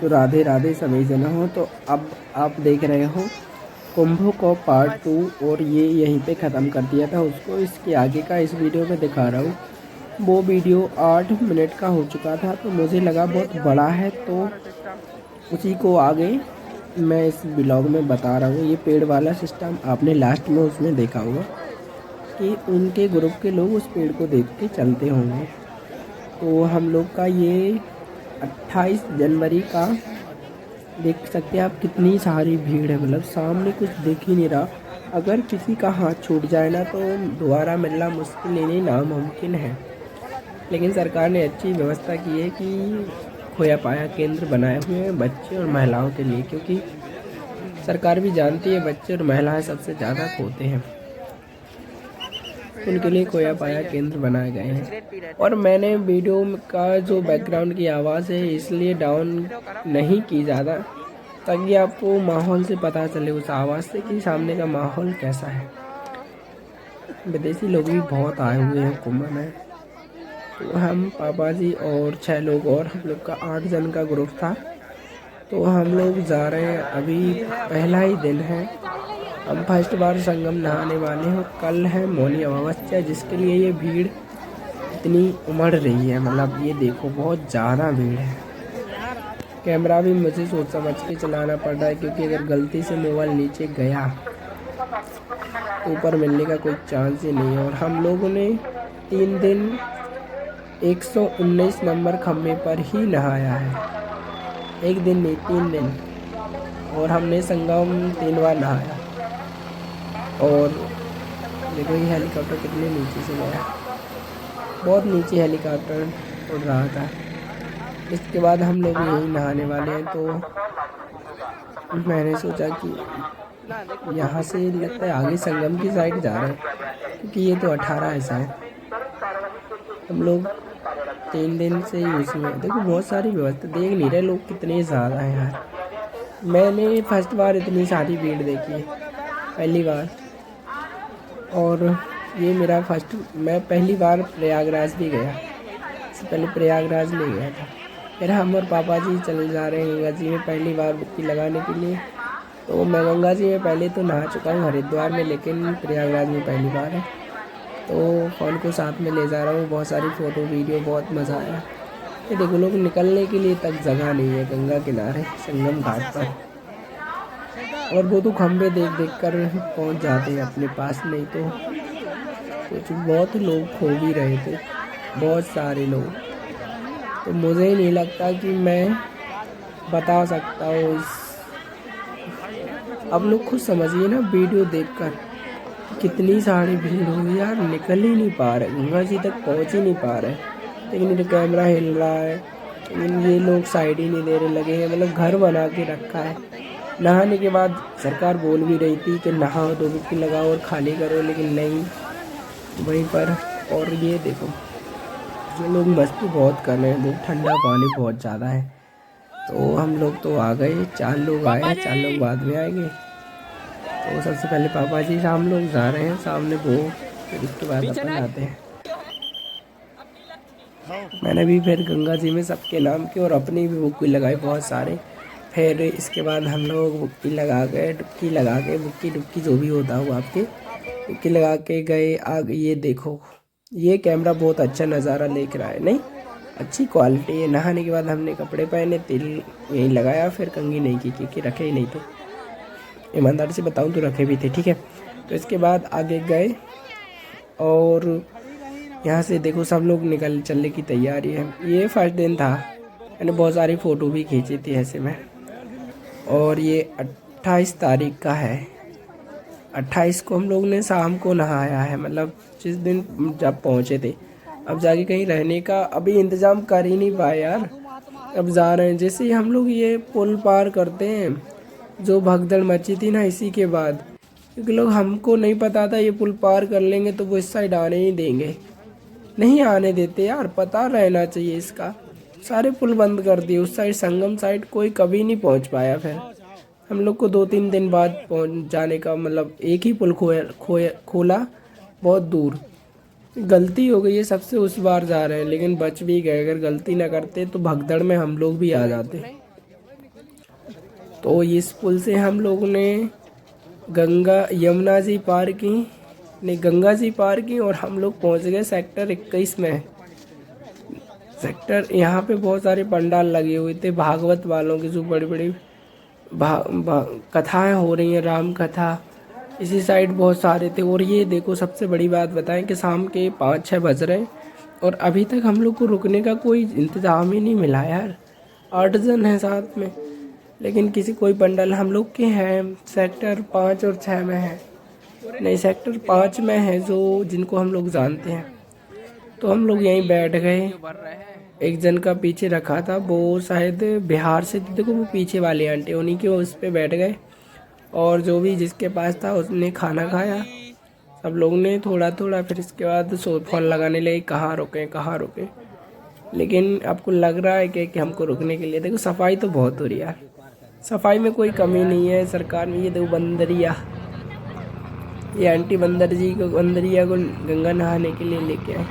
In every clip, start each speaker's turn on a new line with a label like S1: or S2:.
S1: तो राधे राधे सभी जन हो। तो अब आप देख रहे हो कुंभ को पार्ट 2, और ये यहीं पे ख़त्म कर दिया था उसको। इसके आगे का इस वीडियो में दिखा रहा हूँ। वो वीडियो 8 मिनट का हो चुका था, तो मुझे लगा बहुत बड़ा है, तो उसी को आगे मैं इस ब्लॉग में बता रहा हूँ। ये पेड़ वाला सिस्टम आपने लास्ट में उसमें देखा होगा कि उनके ग्रुप के लोग उस पेड़ को देख के चलते होंगे। तो हम लोग का ये 28 जनवरी का देख सकते हैं आप, कितनी सारी भीड़ है। मतलब सामने कुछ दिख ही नहीं रहा। अगर किसी का हाथ छूट जाए ना तो दोबारा मिलना मुश्किल ही नहीं नामुमकिन है। लेकिन सरकार ने अच्छी व्यवस्था की है कि खोया पाया केंद्र बनाए हुए हैं बच्चे और महिलाओं के लिए, क्योंकि सरकार भी जानती है बच्चे और महिलाएं सबसे ज़्यादा खोते हैं। उनके लिए खोया पाया केंद्र बनाए गए हैं। और मैंने वीडियो का जो बैकग्राउंड की आवाज़ है इसलिए डाउन नहीं की ज़्यादा, ताकि आपको माहौल से पता चले उस आवाज़ से कि सामने का माहौल कैसा है। विदेशी लोग भी बहुत आए हुए हैं कुंभ में। तो हम पापा जी और 6 लोग और हम लोग का 8 जन का ग्रुप था। तो हम लोग जा रहे हैं, अभी पहला ही दिन है। हम फर्स्ट बार संगम नहाने वाले हैं। कल है मौनी अमावस्या, जिसके लिए ये भीड़ इतनी उमड़ रही है। मतलब ये देखो बहुत ज़्यादा भीड़ है। कैमरा भी मुझे सोच समझ के चलाना पड़ रहा है, क्योंकि अगर गलती से मोबाइल नीचे गया तो ऊपर मिलने का कोई चांस ही नहीं है। और हम लोगों ने 3 दिन 119 नंबर खम्भे पर ही नहाया है। एक दिन नहीं, 3 दिन। और हमने संगम 3 बार नहाया। और देखो ये हेलीकॉप्टर कितने नीचे से गया, बहुत नीचे हेलीकॉप्टर उड़ रहा था। इसके बाद हम लोग यहीं नहाने वाले हैं। तो मैंने सोचा कि यहाँ से लगता है आगे संगम की साइड जा रहे हैं, क्योंकि ये तो 18 है शायद। हम लोग 3 दिन से ही उसी में। देखो बहुत सारी व्यवस्था, देख नहीं रहे लोग कितने ज़्यादा हैं यार। मैंने फर्स्ट बार इतनी सारी भीड़ देखी है, पहली बार। और ये मेरा मैं पहली बार प्रयागराज भी गया। इससे पहले प्रयागराज नहीं गया था। फिर हम और पापा जी चले जा रहे हैं गंगा जी में पहली बार डुबकी लगाने के लिए। तो मैं गंगा जी में पहले तो नहा चुका हूँ हरिद्वार में, लेकिन प्रयागराज में पहली बार है। तो फ़ोन को साथ में ले जा रहा हूँ, बहुत सारी फ़ोटो वीडियो, बहुत मज़ा आया। ये देखो लोग निकलने के लिए तक जगह नहीं है गंगा किनारे संगम घाट पर। और वो तो खंभे देख देख कर पहुँच जाते हैं अपने पास। नहीं तो कुछ बहुत लोग खो भी रहे थे, बहुत सारे लोग। तो मुझे ही नहीं लगता कि मैं बता सकता हूँ इस। अब लोग खुद समझिए ना वीडियो देखकर, कितनी सारी भीड़ हुई यार। निकल ही नहीं पा रहे, गंगा जी तक पहुँच ही नहीं पा रहे। लेकिन ये कैमरा हिल रहा है, लेकिन ये लोग साइड ही नहीं दे रहे, लगे हैं मतलब घर बना के रखा है। नहाने के बाद सरकार बोल भी रही थी कि नहाओ, डुबकी लगाओ और खाली करो, लेकिन नहीं, वहीं पर। और ये देखो ये लोग मस्ती बहुत कर रहे हैं, बहुत ठंडा पानी बहुत ज़्यादा है। तो हम लोग तो आ गए, 4 लोग आए हैं, 4 लोग बाद में आएंगे। तो सबसे पहले पापा जी हम लोग जा रहे हैं सामने वो, फिर उसके बाद अपन आते हैं। मैंने भी फिर गंगा जी में सबके नाम की और अपनी भी बुक्की लगाई बहुत सारे। फिर इसके बाद हम लोग बुक्की लगा गए, डुबकी लगा के, बुक्की डुबकी जो भी होता हो आपके, डुबकी लगा के गए आगे। ये देखो ये कैमरा बहुत अच्छा नज़ारा लेक रहा है, नहीं अच्छी क्वालिटी है। नहाने के बाद हमने कपड़े पहने, तेल यहीं लगाया, फिर कंघी नहीं की क्योंकि रखे ही नहीं थे। ईमानदारी से बताऊं तो रखे भी थे, ठीक है। तो इसके बाद आगे गए और यहाँ से देखो सब लोग निकल चलने की तैयारी है। ये फर्स्ट दिन था, मैंने बहुत सारी फ़ोटो भी खींची थी ऐसे में। और ये 28 तारीख का है। 28 को हम लोग ने शाम को नहाया है, मतलब जिस दिन जब पहुँचे थे। अब जाके कहीं रहने का अभी इंतज़ाम कर ही नहीं पाए यार। अब जा रहे हैं, जैसे ही हम लोग ये पुल पार करते हैं, जो भगदड़ मची थी ना इसी के बाद, क्योंकि लोग, हमको नहीं पता था ये पुल पार कर लेंगे तो वो इस साइड आने ही देंगे, नहीं आने देते यार। पता रहना चाहिए इसका। सारे पुल बंद कर दिए उस साइड, संगम साइड कोई कभी नहीं पहुंच पाया। फिर हम लोग को 2-3 दिन बाद पहुंच जाने का, मतलब एक ही पुल खोला बहुत दूर। गलती हो गई है सबसे, उस बार जा रहे हैं, लेकिन बच भी गए। अगर गलती ना करते तो भगदड़ में हम लोग भी आ जाते। तो इस पुल से हम लोगों ने गंगा यमुना जी पार की, नहीं गंगा जी पार की, और हम लोग पहुंच गए सेक्टर 21 में। सेक्टर यहाँ पे बहुत सारे पंडाल लगे हुए थे भागवत वालों की, जो बड़ी बड़ी कथाएं हो रही हैं, राम कथा। इसी साइड बहुत सारे थे। और ये देखो सबसे बड़ी बात बताएं कि शाम के 5-6 बज रहे हैं और अभी तक हम लोग को रुकने का कोई इंतज़ाम ही नहीं मिला यार। 8 जन हैं साथ में, लेकिन किसी कोई पंडाल हम लोग के हैं सेक्टर 5 और 6 में है, नहीं सेक्टर 5 में है जो जिनको हम लोग जानते हैं। तो हम लोग यहीं बैठ गए। एक जन का पीछे रखा था, वो शायद बिहार से थी, देखो वो पीछे वाली आंटी, उन्हीं के उस पर बैठ गए। और जो भी जिसके पास था उसने खाना खाया, सब लोग ने थोड़ा थोड़ा। फिर इसके बाद फोन लगाने लगे कहाँ रुकें कहाँ रुकें। लेकिन आपको लग रहा है कि हमको रुकने के लिए, देखो सफाई तो बहुत हो रही है यार, सफाई में कोई कमी नहीं है सरकार में। ये देखो बंदरिया, ये आंटी बंदरिया को गंगा नहाने के लिए लेके आए।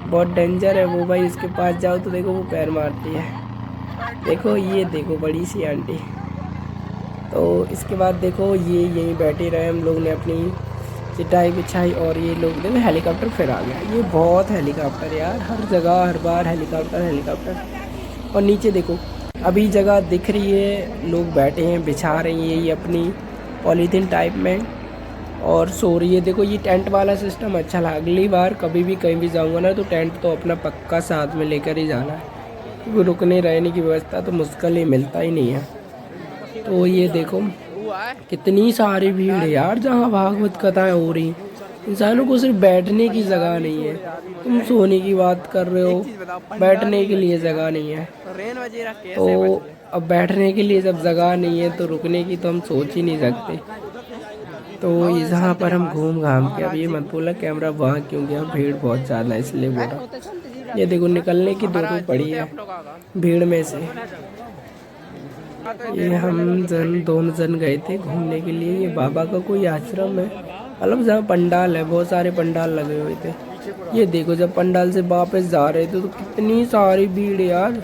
S1: बहुत डेंजर है वो भाई, उसके पास जाओ तो देखो वो पैर मारती है। देखो ये देखो बड़ी सी आंटी। तो इसके बाद देखो ये यहीं बैठे रहे, हम लोग ने अपनी चटाई बिछाई। और ये लोग देखो हेलीकॉप्टर फिर आ गया। ये बहुत हेलीकॉप्टर यार, हर जगह हर बार हेलीकॉप्टर हेलीकॉप्टर। और नीचे देखो अभी जगह दिख रही है, लोग बैठे हैं बिछा रहे हैं ये अपनी पॉलीथीन टाइप में और सो रही है। देखो ये टेंट वाला सिस्टम अच्छा लगा। अगली बार कभी भी कहीं भी जाऊंगा ना तो टेंट तो अपना पक्का साथ में लेकर ही जाना है, क्योंकि रुकने रहने की व्यवस्था तो मुश्किल ही मिलता ही नहीं है। तो ये देखो कितनी सारी भीड़ है यार, जहाँ भागवत कथाएं हो रही। इंसानों को सिर्फ बैठने की जगह नहीं है, तुम सोने की बात कर रहे हो, बैठने के लिए जगह नहीं है। तो अब बैठने के लिए जब जगह नहीं है तो रुकने की तो हम सोच ही नहीं सकते। तो यहाँ पर हम घूम घाम के, अब ये मत बोला कैमरा वहाँ क्यों गया, भीड़ बहुत ज़्यादा है इसलिए बोला। ये देखो निकलने की दो पड़ी है भीड़ में से। ये हम दोनों जन गए थे घूमने के लिए। ये बाबा का कोई आश्रम है, मतलब जहाँ पंडाल है, बहुत सारे पंडाल लगे हुए थे। ये देखो जब पंडाल से वापस जा रहे थे तो कितनी सारी भीड़ यार।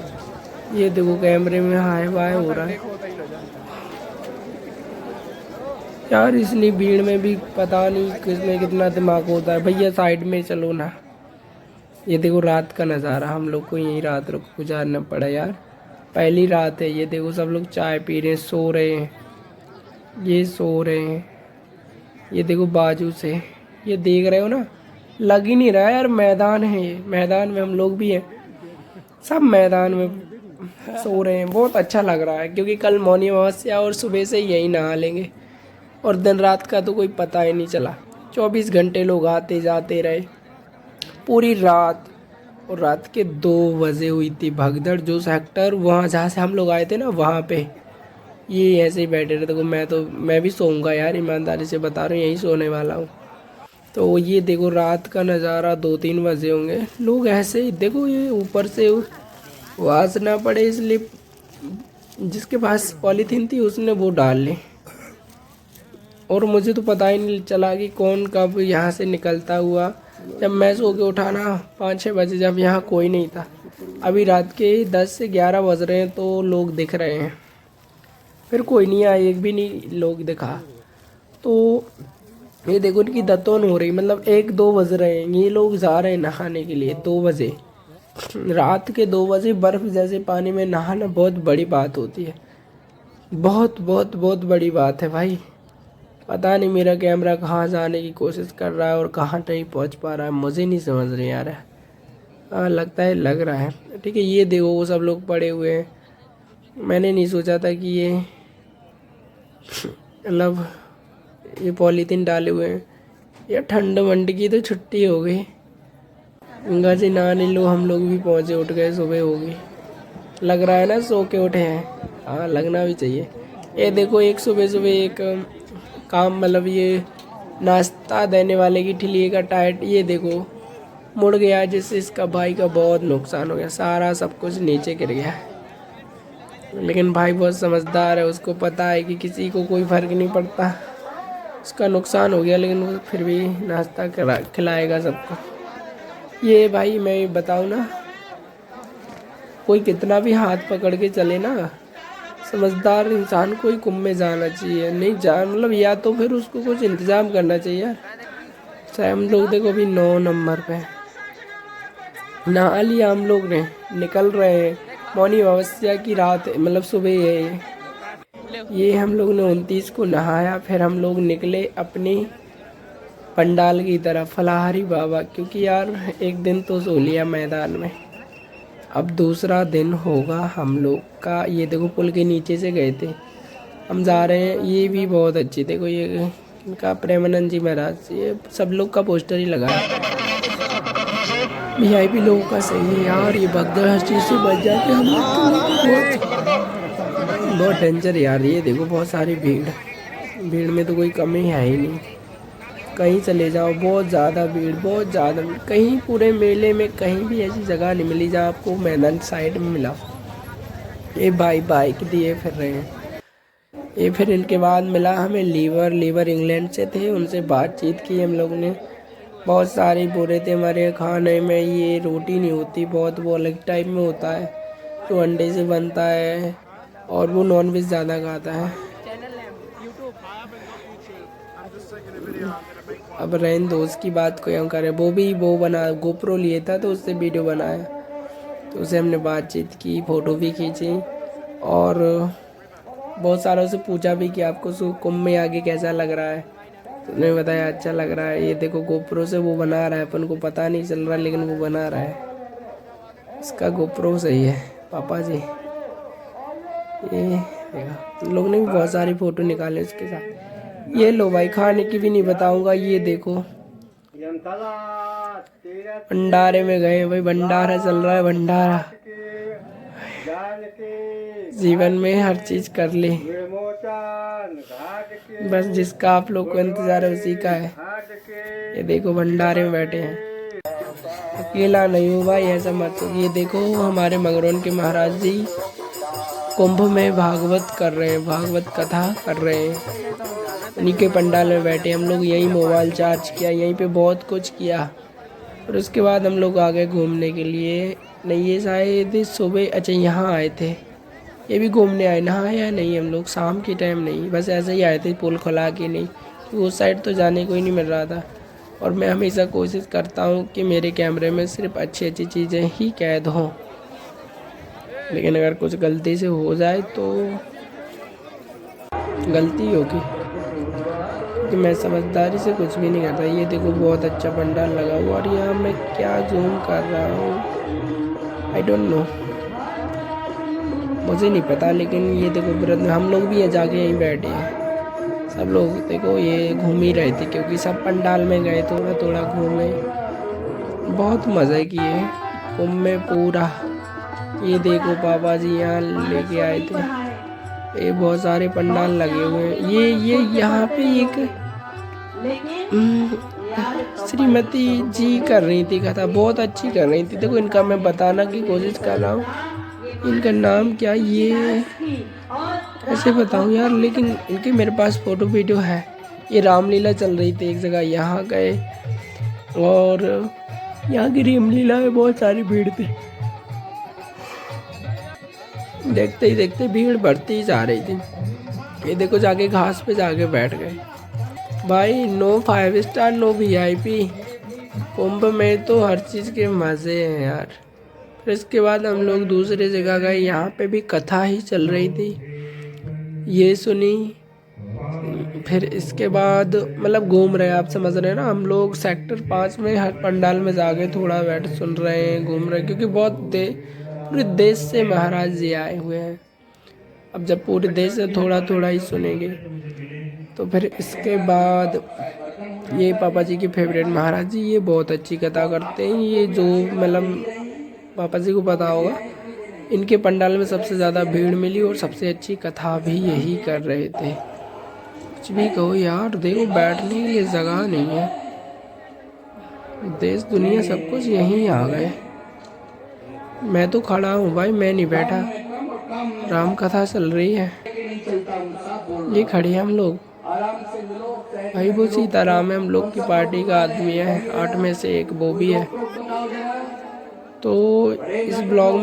S1: ये देखो कैमरे में हाय वाय हो रहा है यार। इसलिए भीड़ में भी पता नहीं किसमें कितना दिमाग होता है। भैया साइड में चलो ना। ये देखो रात का नज़ारा, हम लोग को यहीं रात रुक गुजारना पड़ा यार, पहली रात है। ये देखो सब लोग चाय पी रहे हैं, सो रहे हैं, ये सो रहे हैं। ये देखो बाजू से ये देख रहे हो ना, लग ही नहीं रहा यार मैदान है। ये मैदान में हम लोग भी हैं, सब मैदान में सो रहे हैं। बहुत अच्छा लग रहा है क्योंकि कल मौनी अमावस्या और सुबह से यही नहा लेंगे और दिन रात का तो कोई पता ही नहीं चला। 24 घंटे लोग आते जाते रहे पूरी रात। और रात के 2 बजे हुई थी भगदड़। जो सेक्टर वहाँ जहाँ से हम लोग आए थे ना वहाँ पे ये ऐसे ही बैठे रहे। देखो मैं भी सोऊंगा यार, ईमानदारी से बता रहा हूँ, यहीं सोने वाला हूँ। तो ये देखो रात का नज़ारा, 2-3 बजे होंगे, लोग ऐसे ही देखो। ये ऊपर से आवाज़ ना पड़े इसलिए जिसके पास पॉलीथीन थी उसने वो डाल ली। और मुझे तो पता ही नहीं चला कि कौन कब यहाँ से निकलता हुआ। जब मैं सो के उठा ना 5-6 बजे, जब यहाँ कोई नहीं था। अभी रात के 10 से 11 बज रहे हैं तो लोग दिख रहे हैं, फिर कोई नहीं आया, एक भी नहीं लोग दिखा। तो ये देखो इनकी दतौन हो रही, मतलब 1-2 बज रहे हैं, ये लोग जा रहे हैं नहाने के लिए 2 बजे। रात के 2 बजे बर्फ़ जैसे पानी में नहाना बहुत बड़ी बात होती है, बहुत बहुत बहुत बड़ी बात है भाई। पता नहीं मेरा कैमरा कहाँ जाने की कोशिश कर रहा है और कहाँ नहीं पहुँच पा रहा है, मुझे नहीं समझ रही यार। हाँ लगता है, लग रहा है ठीक है। ये देखो वो सब लोग पड़े हुए हैं। मैंने नहीं सोचा था कि ये मतलब ये पॉलीथीन डाले हुए हैं। ये ठंड वंड की तो छुट्टी हो गई, गंगा जी नहाने लो हम लोग भी पहुँचे, उठ गए, सुबह हो गई। लग रहा है ना सो के उठे हैं, हाँ लगना भी चाहिए। ये देखो एक सुबह सुबह एक काम, मतलब ये नाश्ता देने वाले की ठिलिए का टायर ये देखो मुड़ गया, जिससे इसका भाई का बहुत नुकसान हो गया, सारा सब कुछ नीचे गिर गया। लेकिन भाई बहुत समझदार है, उसको पता है कि किसी को कोई फर्क नहीं पड़ता। उसका नुकसान हो गया लेकिन वो फिर भी नाश्ता खिलाएगा सबको। ये भाई मैं बताऊँ ना, कोई कितना भी हाथ पकड़ के चले ना, समझदार इंसान को ही कुंभ में जाना चाहिए, नहीं जा मतलब या तो फिर उसको कुछ इंतजाम करना चाहिए यार। चाहे हम लोग देखो अभी 9 नंबर पे नहा लिया हम लोग ने, निकल रहे हैं। मौनी अमावस्या की रात है, मतलब सुबह है ये हम लोग ने 29 को नहाया, फिर हम लोग निकले अपनी पंडाल की तरफ फलाहारी बाबा, क्योंकि यार एक दिन तो सो लिया मैदान में, अब दूसरा दिन होगा हम लोग का। ये देखो पुल के नीचे से गए थे हम, जा रहे हैं। ये भी बहुत अच्छी, देखो ये इनका प्रेमानंद जी महाराज, ये सब लोग का पोस्टर ही लगा है। वीआईपी लोगों का सही है यार, ये भगदड़ हर चीज़ से बच जाते हम लोग। बहुत डेंजर यार, ये देखो बहुत सारी भीड़ में तो कोई कमी है ही नहीं। कहीं चले जाओ बहुत ज़्यादा भीड़, बहुत ज़्यादा। कहीं पूरे मेले में कहीं भी ऐसी जगह नहीं मिली जहाँ आपको मैदान साइड में मिला। ये भाई बाइक दिए फिर रहे हैं। ये फिर इनके बाद मिला हमें लीवर इंग्लैंड से थे, उनसे बातचीत की हम लोग ने। बहुत सारे बुरे थे हमारे खाने में, ये रोटी नहीं होती, बहुत वो अलग टाइप में होता है, तो अंडे से बनता है और वो नॉनवेज ज़्यादा खाता है। अब रहन दोस्त की बात को हम करें, वो बना गोप्रो लिए था तो उससे वीडियो बनाया, तो उससे हमने बातचीत की, फ़ोटो भी खींची और बहुत सारों से पूछा भी कि आपको कुंभ में आगे कैसा लग रहा है, तो उन्होंने बताया अच्छा लग रहा है। ये देखो गोप्रो से वो बना रहा है, अपन को पता नहीं चल रहा लेकिन वो बना रहा है, इसका गोप्रो सही है पापा जी। ये देखो लोग ने भी बहुत सारी फ़ोटो निकाले उसके साथ। ये लो भाई, खाने की भी नहीं बताऊंगा, ये देखो भंडारे में गए भाई, भंडारा चल रहा है भंडारा। जीवन में हर चीज कर ली, बस जिसका आप लोग को इंतजार है उसी का है। ये देखो भंडारे में बैठे हैं, अकेला नहीं हूँ भाई, ऐसा मत। ये देखो हमारे मंगरौन के महाराज जी कुंभ में भागवत कर रहे हैं, भागवत कथा कर रहे हैं, उन्हीं के पंडाल में बैठे। हम लोग यहीं मोबाइल चार्ज किया, यहीं पे बहुत कुछ किया, और उसके बाद हम लोग आ गए घूमने के लिए। नहीं ये शायद सुबह, अच्छा यहाँ आए थे, ये भी घूमने आए, नहाया नहीं हम लोग, शाम के टाइम नहीं, बस ऐसे ही आए थे पुल खुला के, नहीं तो उस साइड तो जाने को ही नहीं मिल रहा था। और मैं हमेशा कोशिश करता हूँ कि मेरे कैमरे में सिर्फ अच्छी अच्छी चीज़ें ही कैद हों, लेकिन अगर कुछ गलती से हो जाए तो गलती होगी, कि मैं समझदारी से कुछ भी नहीं करता। ये देखो बहुत अच्छा पंडाल लगा हुआ, और यहाँ मैं क्या जूम कर रहा हूँ आई डोंट नो, मुझे नहीं पता, लेकिन ये देखो व्रत में हम लोग भी ये जाके यहीं बैठे हैं। सब लोग देखो ये घूम ही रहे थे, क्योंकि सब पंडाल में गए, थोड़ा थोड़ा घूमे, बहुत मज़े किए कुंभ में पूरा। ये देखो पापा जी यहाँ लेके आए थे, ये बहुत सारे पंडाल लगे हुए हैं। ये यहाँ पे एक श्रीमती जी कर रही थी कथा, बहुत अच्छी कर रही थी। देखो इनका मैं बताना की कोशिश कर रहा हूँ, इनका नाम क्या, ये कैसे बताऊँ यार, लेकिन इनके मेरे पास फ़ोटो वीडियो है। ये रामलीला चल रही थी एक जगह, यहाँ गए और यहाँ की रामलीला में बहुत सारी भीड़ थी, देखते ही देखते भीड़ बढ़ती ही जा रही थी। ये देखो जाके घास पे जाके बैठ गए भाई। नो 5 स्टार नो वीआईपी, कुंभ में तो हर चीज़ के मज़े हैं यार। फिर इसके बाद हम लोग दूसरे जगह गए, यहाँ पे भी कथा ही चल रही थी, ये सुनी। फिर इसके बाद मतलब घूम रहे हैं, आप समझ रहे हैं ना, हम लोग सेक्टर 5 में हर पंडाल में जाके थोड़ा बैठ सुन रहे हैं, घूम रहे हैं, क्योंकि बहुत पूरे देश से महाराज जी आए हुए हैं। अब जब पूरे देश से थोड़ा थोड़ा ही सुनेंगे, तो फिर इसके बाद ये पापा जी के फेवरेट महाराज जी, ये बहुत अच्छी कथा करते हैं। ये जो मतलब पापा जी को पता होगा, इनके पंडाल में सबसे ज़्यादा भीड़ मिली और सबसे अच्छी कथा भी यही कर रहे थे। कुछ भी कहो यार, देखो बैठने के लिए जगह नहीं है, देश दुनिया सब कुछ यहीं आ गए। मैं तो खड़ा हूँ भाई, मैं नहीं बैठा, राम कथा चल रही है, ये खड़े हम लोग भाई। वो सीताराम है, हम लोग की पार्टी का आदमी है, 8 में से एक वो भी है। तो इस ब्लॉग